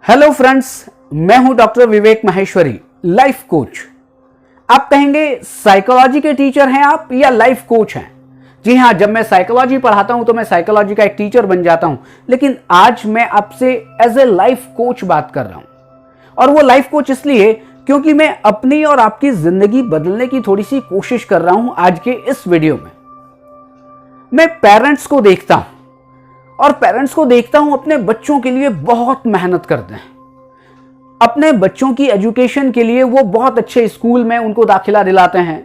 Hello friends, मैं हूं doctor विवेक Maheshwari, life coach. आप कहेंगे साइकोलॉजी के टीचर हैं आप या लाइफ कोच हैं? जी हां, जब मैं साइकोलॉजी पढ़ाता हूं तो मैं साइकोलॉजी का एक टीचर बन जाता हूं, लेकिन आज मैं आपसे एज ए लाइफ कोच बात कर रहा हूं। और वो लाइफ कोच इसलिए क्योंकि मैं अपनी और आपकी जिंदगी बदलने की थोड़ी सी कोशिश कर रहा हूं। आज के इस वीडियो में मैं पेरेंट्स को देखता हूं और पेरेंट्स को देखता हूं अपने बच्चों के लिए बहुत मेहनत करते हैं। अपने बच्चों की एजुकेशन के लिए वो बहुत अच्छे स्कूल में उनको दाखिला दिलाते हैं।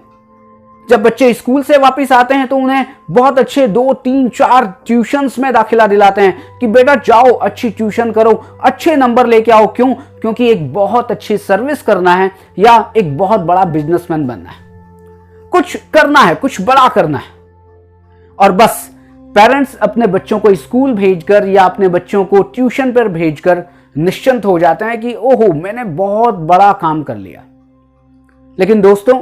जब बच्चे स्कूल से वापस आते हैं तो उन्हें बहुत अच्छे 2, 3, 4 ट्यूशंस में दाखिला दिलाते हैं कि बेटा जाओ, अच्छी ट्यूशन करो, अच्छे नंबर लेके आओ। क्यों? क्योंकि एक बहुत अच्छी सर्विस करना है या एक बहुत बड़ा बिजनेसमैन बनना है, कुछ करना है, कुछ बड़ा करना है। और बस पेरेंट्स अपने बच्चों को स्कूल भेजकर या अपने बच्चों को ट्यूशन पर भेजकर निश्चिंत हो जाते हैं कि ओहो, मैंने बहुत बड़ा काम कर लिया। लेकिन दोस्तों,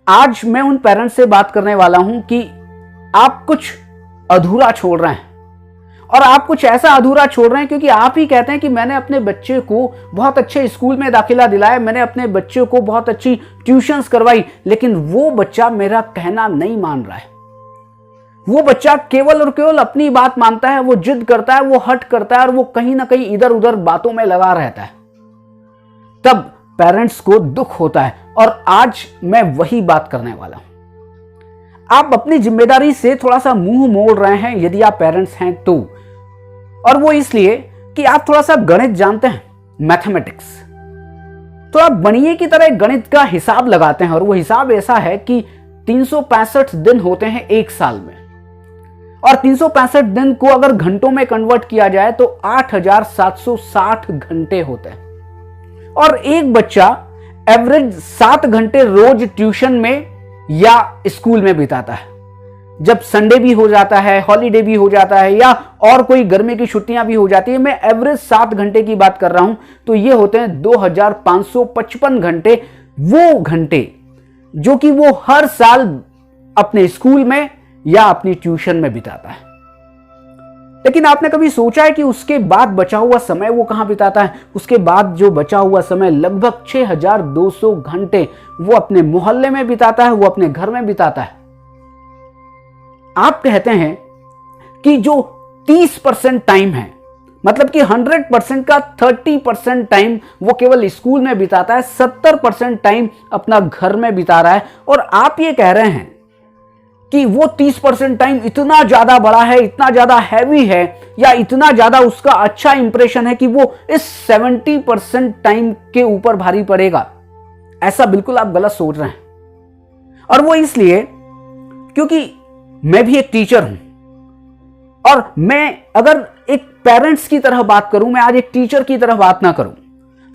आज मैं उन पेरेंट्स से बात करने वाला हूं कि आप कुछ अधूरा छोड़ रहे हैं। और आप कुछ ऐसा अधूरा छोड़ रहे हैं क्योंकि आप ही कहते हैं कि मैंने अपने बच्चे को बहुत अच्छे स्कूल में दाखिला दिलाया, मैंने अपने बच्चे को बहुत अच्छी ट्यूशंस करवाई, लेकिन वो बच्चा मेरा कहना नहीं मान रहा है। वो बच्चा केवल और केवल अपनी बात मानता है, वो जिद करता है, वो हट करता है और वो कहीं ना कहीं इधर उधर बातों में लगा रहता है। तब पेरेंट्स को दुख होता है और आज मैं वही बात करने वाला हूं। आप अपनी जिम्मेदारी से थोड़ा सा मुंह मोड़ रहे हैं यदि आप पेरेंट्स हैं तो, और वो इसलिए कि आप थोड़ा सा गणित जानते हैं, मैथमेटिक्स। तो आप बनिए की तरह गणित का हिसाब लगाते हैं और वो हिसाब ऐसा है कि 365 दिन होते हैं एक साल में, और 365 दिन को अगर घंटों में कन्वर्ट किया जाए तो 8760 घंटे होते हैं। और एक बच्चा एवरेज 7 घंटे रोज ट्यूशन में या स्कूल में बिताता है। जब संडे भी हो जाता है, हॉलीडे भी हो जाता है या और कोई गर्मी की छुट्टियां भी हो जाती है, मैं एवरेज 7 घंटे की बात कर रहा हूं, तो ये होते हैं 2555 घंटे। वो घंटे जो कि वो हर साल अपने स्कूल में या अपनी ट्यूशन में बिताता है। लेकिन आपने कभी सोचा है कि उसके बाद बचा हुआ समय वो कहां बिताता है? उसके बाद जो बचा हुआ समय लगभग 6200 घंटे वो अपने मोहल्ले में बिताता है, वो अपने घर में बिताता है। आप कहते हैं कि जो 30% टाइम है, मतलब कि 100% का 30% टाइम वो केवल स्कूल में बिताता है, 70% टाइम अपना घर में बिता रहा है। और आप ये कह रहे हैं कि वो 30% टाइम इतना ज्यादा बड़ा है, इतना ज्यादा हैवी है, या इतना ज्यादा उसका अच्छा इंप्रेशन है कि वो इस 70% टाइम के ऊपर भारी पड़ेगा। ऐसा बिल्कुल आप गलत सोच रहे हैं। और वो इसलिए क्योंकि मैं भी एक टीचर हूं, और मैं अगर एक पेरेंट्स की तरह बात करूं, मैं आज एक टीचर की तरह बात ना करूं,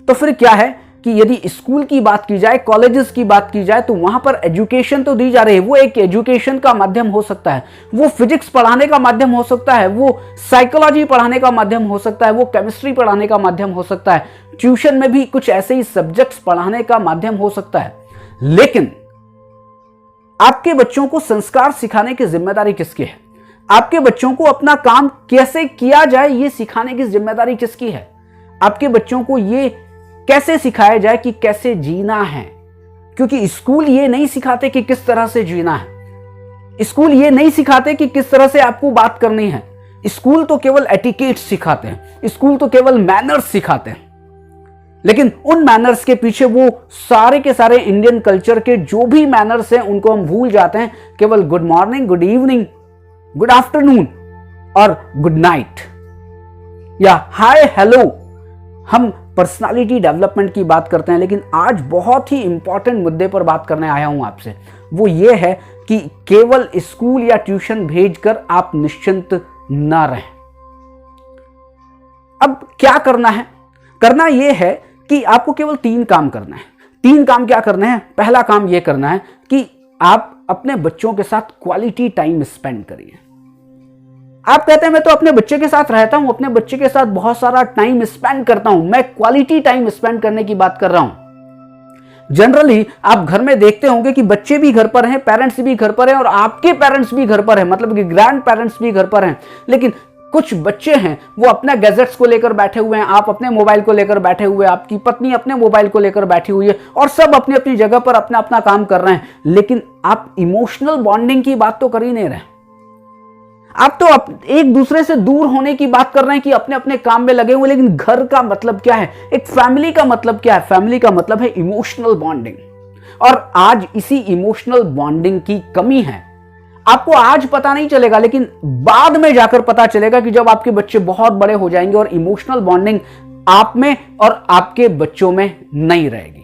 तो फिर क्या है कि यदि स्कूल की बात की जाए, कॉलेजेस की बात की जाए, तो वहां पर एजुकेशन तो दी जा रही है। वो एक एजुकेशन का माध्यम हो सकता है, वो फिजिक्स पढ़ाने का माध्यम हो सकता है, वो साइकोलॉजी पढ़ाने का माध्यम हो सकता है, वो केमिस्ट्री पढ़ाने का माध्यम हो सकता है, ट्यूशन में भी कुछ ऐसे ही सब्जेक्ट्स पढ़ाने का माध्यम हो सकता है। लेकिन आपके बच्चों को संस्कार सिखाने की जिम्मेदारी किसकी है? आपके बच्चों को अपना काम कैसे किया जाए ये सिखाने की जिम्मेदारी किसकी है? आपके बच्चों को ये कैसे सिखाया जाए कि कैसे जीना है? क्योंकि स्कूल ये नहीं सिखाते कि किस तरह से जीना है, स्कूल ये नहीं सिखाते कि किस तरह से आपको बात करनी है। स्कूल तो केवल एटिकेट सिखाते हैं, स्कूल तो केवल मैनर्स सिखाते हैं। लेकिन उन मैनर्स के पीछे वो सारे के सारे इंडियन कल्चर के जो भी मैनर्स हैं उनको हम भूल जाते हैं। केवल good morning, good evening, good afternoon और गुड नाइट या हाय हेलो हम पर्सनालिटी डेवलपमेंट की बात करते हैं। लेकिन आज बहुत ही इंपॉर्टेंट मुद्दे पर बात करने आया हूं आपसे। वो ये है कि केवल स्कूल या ट्यूशन भेजकर आप निश्चिंत ना रहें। अब क्या करना है? करना यह है कि आपको केवल 3 काम करना है। 3 काम क्या करने हैं? पहला काम यह करना है कि आप अपने बच्चों के साथ क्वालिटी टाइम स्पेंड करिए। आप कहते हैं मैं तो अपने बच्चे के साथ रहता हूं, अपने बच्चे के साथ बहुत सारा टाइम स्पेंड करता हूं, मैं क्वालिटी टाइम स्पेंड करने की बात कर रहा हूं। जनरली आप घर में देखते होंगे कि बच्चे भी घर पर हैं, पेरेंट्स भी घर पर हैं और आपके पेरेंट्स भी घर पर हैं, मतलब कि ग्रैंड पेरेंट्स भी घर पर हैं। लेकिन कुछ बच्चे हैं वो अपने गैजेट्स को लेकर बैठे हुए हैं, आप अपने मोबाइल को लेकर बैठे हुए हैं, आपकी पत्नी अपने मोबाइल को लेकर बैठी हुई है और सब अपनी अपनी जगह पर अपना अपना काम कर रहे हैं, लेकिन आप इमोशनल बॉन्डिंग की बात तो कर ही नहीं रहे। आप तो एक दूसरे से दूर होने की बात कर रहे हैं कि अपने अपने काम में लगे हुए, लेकिन घर का मतलब क्या है, एक फैमिली का मतलब क्या है? फैमिली का मतलब है इमोशनल बॉन्डिंग। और आज इसी इमोशनल बॉन्डिंग की कमी है। आपको आज पता नहीं चलेगा, लेकिन बाद में जाकर पता चलेगा कि जब आपके बच्चे बहुत बड़े हो जाएंगे और इमोशनल बॉन्डिंग आप में और आपके बच्चों में नहीं रहेगी।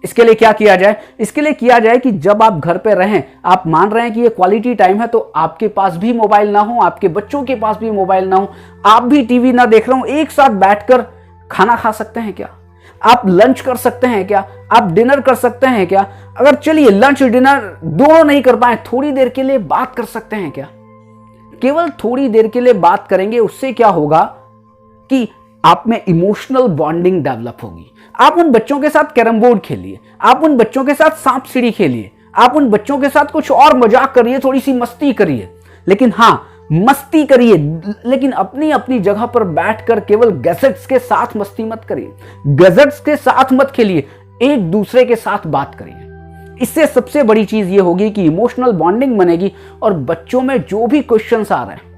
इसके लिए क्या किया जाए? इसके लिए किया जाए कि जब आप घर पे रहें, आप मान रहे हैं कि ये क्वालिटी टाइम है, तो आपके पास भी मोबाइल ना हो, आपके बच्चों के पास भी मोबाइल ना हो, आप भी टीवी ना देख रहे हो, एक साथ बैठकर खाना खा सकते हैं क्या? आप लंच कर सकते हैं क्या? आप डिनर कर सकते हैं क्या? अगर चलिए लंच डिनर दोनों नहीं कर पाए, थोड़ी देर के लिए बात कर सकते हैं क्या? केवल थोड़ी देर के लिए बात करेंगे, उससे क्या होगा कि आप में इमोशनल बॉन्डिंग डेवलप होगी। आप उन बच्चों के साथ कैरम बोर्ड खेलिए, आप उन बच्चों के साथ सांप सीढ़ी खेलिए, आप उन बच्चों के साथ कुछ और मजाक करिए, थोड़ी सी मस्ती करिए, लेकिन हाँ मस्ती करिए, लेकिन अपनी अपनी जगह पर बैठकर केवल गैजेट्स के साथ मस्ती मत करिए, गैजेट्स के साथ मत खेलिए, एक दूसरे के साथ बात करिए। इससे सबसे बड़ी चीज ये होगी कि इमोशनल बॉन्डिंग बनेगी और बच्चों में जो भी क्वेश्चंस आ रहे हैं,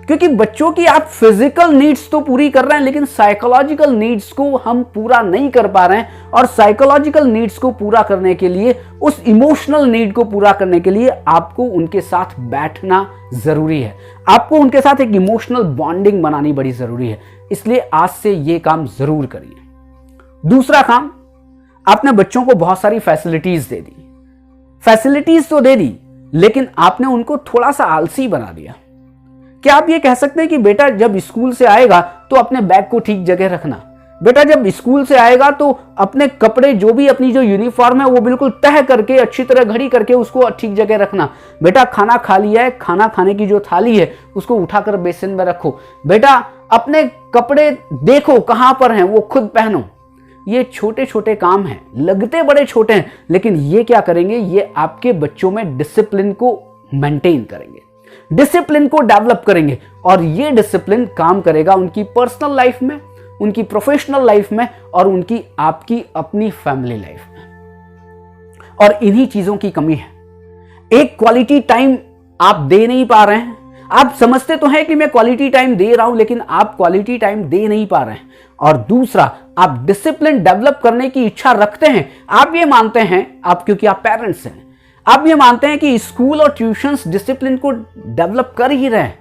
क्योंकि बच्चों की आप फिजिकल नीड्स तो पूरी कर रहे हैं, लेकिन साइकोलॉजिकल नीड्स को हम पूरा नहीं कर पा रहे हैं। और साइकोलॉजिकल नीड्स को पूरा करने के लिए, उस इमोशनल नीड को पूरा करने के लिए आपको उनके साथ बैठना जरूरी है, आपको उनके साथ एक इमोशनल बॉन्डिंग बनानी बड़ी जरूरी है। इसलिए आज से ये काम जरूर करिए। दूसरा काम, आपने बच्चों को बहुत सारी फैसिलिटीज दे दी, फैसिलिटीज तो दे दी, लेकिन आपने उनको थोड़ा सा आलसी बना दिया। क्या आप ये कह सकते हैं कि बेटा जब स्कूल से आएगा तो अपने बैग को ठीक जगह रखना, बेटा जब स्कूल से आएगा तो अपने कपड़े जो भी अपनी जो यूनिफॉर्म है वो बिल्कुल तह करके अच्छी तरह घड़ी करके उसको ठीक जगह रखना, बेटा खाना खा लिया है, खाना खाने की जो थाली है उसको उठाकर बेसिन में रखो, बेटा अपने कपड़े देखो कहां पर हैं वो खुद पहनो। ये छोटे छोटे काम हैं, लगते बड़े छोटे हैं, लेकिन ये क्या करेंगे, ये आपके बच्चों में डिसिप्लिन को मेंटेन करेंगे, डिसिप्लिन को डेवलप करेंगे, और ये डिसिप्लिन काम करेगा उनकी पर्सनल लाइफ में, उनकी प्रोफेशनल लाइफ में और उनकी आपकी अपनी फैमिली लाइफ में। और इन्हीं चीजों की कमी है। एक क्वालिटी टाइम आप दे नहीं पा रहे हैं, आप समझते तो हैं कि मैं क्वालिटी टाइम दे रहा हूं, लेकिन आप क्वालिटी टाइम दे नहीं पा रहे हैं। और दूसरा, आप डिसिप्लिन डेवलप करने की इच्छा रखते हैं, आप ये मानते हैं, आप क्योंकि आप पेरेंट्स हैं, आप ये मानते हैं कि स्कूल और ट्यूशंस डिसिप्लिन को डेवलप कर ही रहे हैं,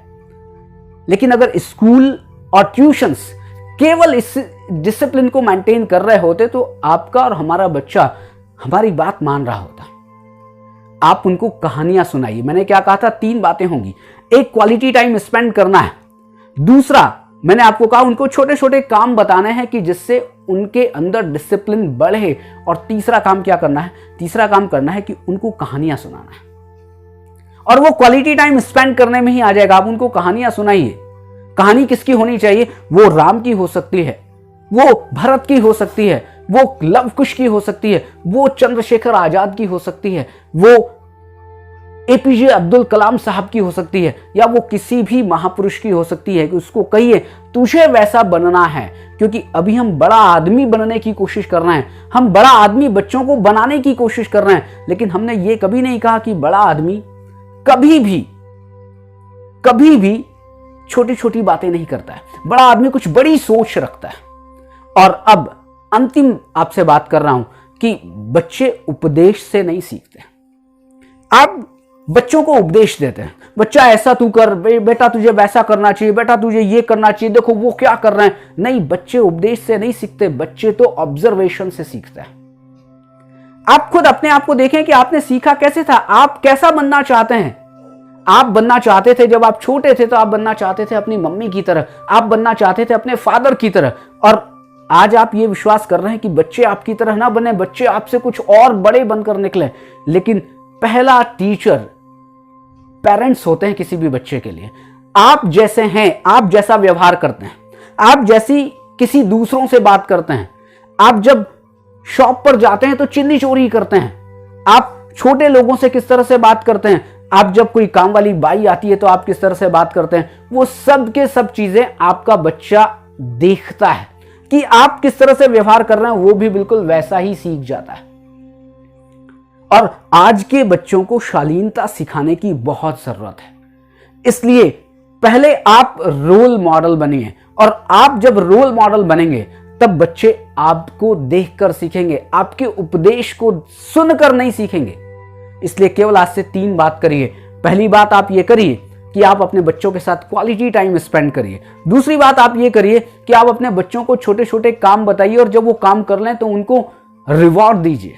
लेकिन अगर स्कूल और ट्यूशंस केवल इस डिसिप्लिन को मेंटेन कर रहे होते तो आपका और हमारा बच्चा हमारी बात मान रहा होता। आप उनको कहानियां सुनाइए। मैंने क्या कहा था, 3 बातें होंगी। एक, क्वालिटी टाइम स्पेंड करना है। दूसरा, मैंने आपको कहा उनको छोटे छोटे काम बताने हैं कि जिससे उनके अंदर डिसिप्लिन बढ़े। और तीसरा काम क्या करना है, तीसरा काम करना है कि उनको कहानियां सुनाना है। और वो क्वालिटी टाइम स्पेंड करने में ही आ जाएगा। आप उनको कहानियां सुनाइए। कहानी किसकी होनी चाहिए? वो राम की हो सकती है, वो भरत की हो सकती है, वो लव कुश की हो सकती है, वो चंद्रशेखर आजाद की हो सकती है, वो एपीजे अब्दुल कलाम साहब की हो सकती है, या वो किसी भी महापुरुष की हो सकती है। कि उसको कहिए तुझे वैसा बनना है, क्योंकि अभी हम बड़ा आदमी बनने की कोशिश कर रहे हैं, हम बड़ा आदमी बच्चों को बनाने की कोशिश कर रहे हैं, लेकिन हमने ये कभी नहीं कहा कि बड़ा आदमी कभी भी छोटी छोटी बातें नहीं करता है, बड़ा आदमी कुछ बड़ी सोच रखता है। और अब अंतिम आपसे बात कर रहा हूं कि बच्चे उपदेश से नहीं सीखते। आप बच्चों को उपदेश देते हैं, बच्चा ऐसा तू कर, बेटा तुझे वैसा करना चाहिए, बेटा तुझे ये करना चाहिए, देखो वो क्या कर रहे हैं। नहीं, बच्चे उपदेश से नहीं सीखते, बच्चे तो ऑब्जर्वेशन से सीखते हैं। आप खुद अपने आप को देखें कि आपने सीखा कैसे था, आप कैसा बनना चाहते हैं। आप बनना चाहते थे जब आप छोटे थे, तो आप बनना चाहते थे अपनी मम्मी की तरह, आप बनना चाहते थे अपने फादर की तरह। और आज आप ये विश्वास कर रहे हैं कि बच्चे आपकी तरह ना बने, बच्चे आपसे कुछ और बड़े बनकर निकले। लेकिन पहला टीचर पेरेंट्स होते हैं किसी भी बच्चे के लिए। आप जैसे हैं, आप जैसा व्यवहार करते हैं, आप जैसी किसी दूसरों से बात करते हैं, आप जब शॉप पर जाते हैं तो चिन्नी चोरी करते हैं, आप छोटे लोगों से किस तरह से बात करते हैं, आप जब कोई काम वाली बाई आती है तो आप किस तरह से बात करते हैं, वो सब के सब चीजें आपका बच्चा देखता है कि आप किस तरह से व्यवहार कर रहे हैं, वो भी बिल्कुल वैसा ही सीख जाता है। और आज के बच्चों को शालीनता सिखाने की बहुत जरूरत है, इसलिए पहले आप रोल मॉडल बनिए, और आप जब रोल मॉडल बनेंगे तब बच्चे आपको देखकर सीखेंगे, आपके उपदेश को सुनकर नहीं सीखेंगे। इसलिए केवल आज से 3 बात करिए। पहली बात आप ये करिए कि आप अपने बच्चों के साथ क्वालिटी टाइम स्पेंड करिए। दूसरी बात आप ये करिए कि आप अपने बच्चों को छोटे छोटे काम बताइए, और जब वो काम कर लें तो उनको रिवॉर्ड दीजिए।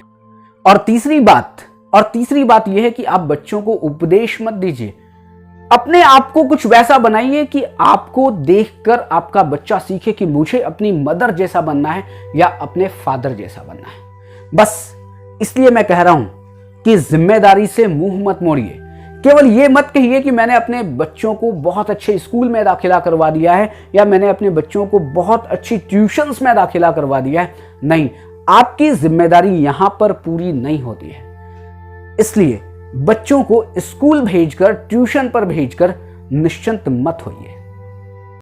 और तीसरी बात यह है कि आप बच्चों को उपदेश मत दीजिए, अपने आप को कुछ वैसा बनाइए कि आपको देखकर आपका बच्चा सीखे कि मुझे अपनी मदर जैसा बनना है या अपने फादर जैसा बनना है। बस इसलिए मैं कह रहा हूं कि जिम्मेदारी से मुंह मत मोड़िए। केवल ये मत कहिए कि मैंने अपने बच्चों को बहुत अच्छे स्कूल में दाखिला करवा दिया है, या मैंने अपने बच्चों को बहुत अच्छी ट्यूशंस में दाखिला करवा दिया है। नहीं, आपकी जिम्मेदारी यहां पर पूरी नहीं होती है। इसलिए बच्चों को स्कूल भेजकर, ट्यूशन पर भेजकर निश्चिंत मत होइए।